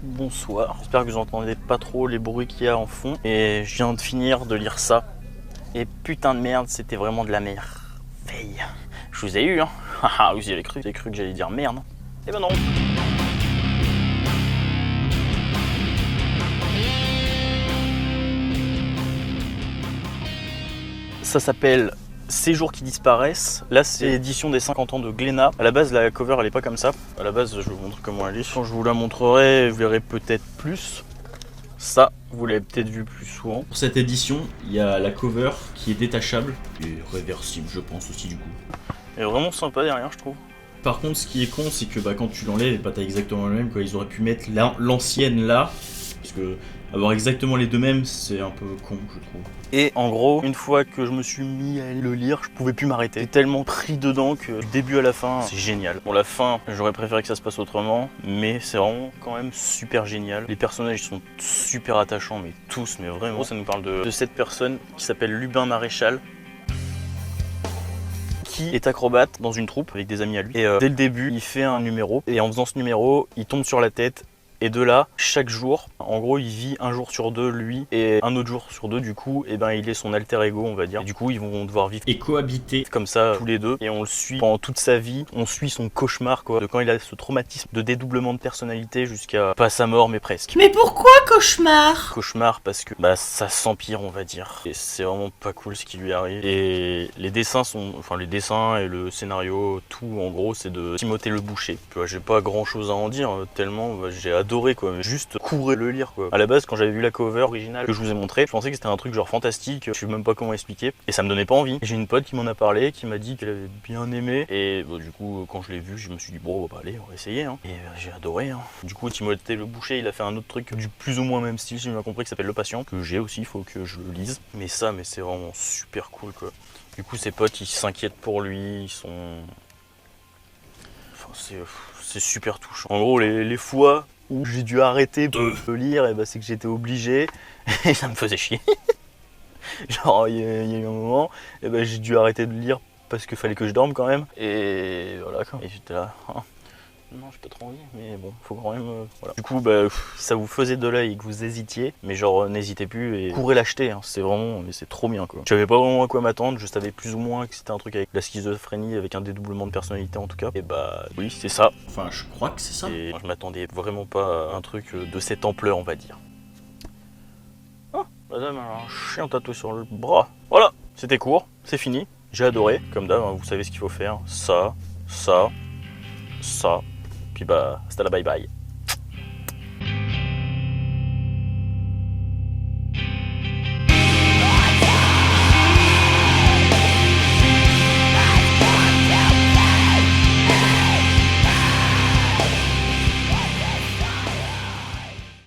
bonsoir. J'espère que vous entendez pas trop les bruits qu'il y a en fond. Et je viens de finir de lire ça. Et putain de merde, c'était vraiment de la merveille. Je vous ai eu, hein. Haha, vous y avez cru. Vous avez cru que j'allais dire merde. Eh ben non. Ça s'appelle Ces jours qui disparaissent. Là, c'est l'édition des 50 ans de Glénat. À la base, la cover, elle est pas comme ça. À la base, je vous montre comment elle est. Quand je vous la montrerai, vous verrez peut-être plus. Ça, vous l'avez peut-être vu plus souvent. Pour cette édition, il y a la cover qui est détachable et réversible, je pense aussi du coup. Elle est vraiment sympa derrière, je trouve. Par contre, ce qui est con, c'est que quand tu l'enlèves, t'as exactement le même. Quoi. Ils auraient pu mettre l'ancienne là, parce que avoir exactement les deux mêmes, c'est un peu con, je trouve. Et en gros, une fois que je me suis mis à le lire, je pouvais plus m'arrêter. J'étais tellement pris dedans que du début à la fin, c'est génial. Bon, la fin, j'aurais préféré que ça se passe autrement, mais c'est vraiment quand même super génial. Les personnages sont super attachants, mais tous, mais vraiment. Ça nous parle de cette personne qui s'appelle Lubin Maréchal, qui est acrobate dans une troupe avec des amis à lui. Et dès le début, il fait un numéro, et en faisant ce numéro, il tombe sur la tête. Et de là, chaque jour, en gros, il vit un jour sur deux, lui, et un autre jour sur deux, du coup, et ben, il est son alter ego, on va dire. Et du coup, ils vont devoir vivre Et cohabiter comme ça, tous les deux, et on le suit pendant toute sa vie. On suit son cauchemar, quoi, de quand il a ce traumatisme de dédoublement de personnalité jusqu'à pas sa mort, mais presque. Mais pourquoi cauchemar? Cauchemar parce que ça s'empire, on va dire. Et c'est vraiment pas cool ce qui lui arrive. Et les dessins les dessins et le scénario, tout, en gros, c'est de Timothée Le Boucher. Tu vois, j'ai pas grand chose à en dire, tellement j'ai adoré, quoi. Juste courez le lire, quoi. À la base, quand j'avais vu la cover originale que je vous ai montré, je pensais que c'était un truc genre fantastique, je sais même pas comment expliquer, et ça me donnait pas envie. J'ai une pote qui m'en a parlé, qui m'a dit qu'elle avait bien aimé, et du coup, quand je l'ai vu, je me suis dit, bon, allez, on va essayer, hein. Et j'ai adoré, hein. Du coup, Timothée Le Boucher, il a fait un autre truc du plus ou moins même style, si j'ai bien compris, qui s'appelle Le Patient, que j'ai aussi, il faut que je le lise. Mais c'est vraiment super cool, quoi. Du coup, ses potes, ils s'inquiètent pour lui, ils sont... Enfin, c'est super touchant. En gros, les fois où j'ai dû arrêter de lire, et c'est que j'étais obligé, et ça me faisait chier. Genre, il y a eu un moment, et j'ai dû arrêter de lire parce qu'il fallait que je dorme quand même. Et voilà, quoi. Et j'étais là... Non, j'ai pas trop envie, mais bon, faut quand même... voilà. Du coup, ça vous faisait de l'œil et que vous hésitiez, mais genre, n'hésitez plus et courez l'acheter, hein. C'est vraiment... Mais c'est trop bien, quoi. Je savais pas vraiment à quoi m'attendre, je savais plus ou moins que c'était un truc avec la schizophrénie, avec un dédoublement de personnalité en tout cas. Et oui, c'est ça. Enfin, je crois que c'est ça. Et moi, je m'attendais vraiment pas à un truc de cette ampleur, on va dire. Oh, madame a un chien tatoué sur le bras. Voilà, c'était court, c'est fini. J'ai adoré, comme d'hab, hein, vous savez ce qu'il faut faire. Ça. Puis hasta la bye bye.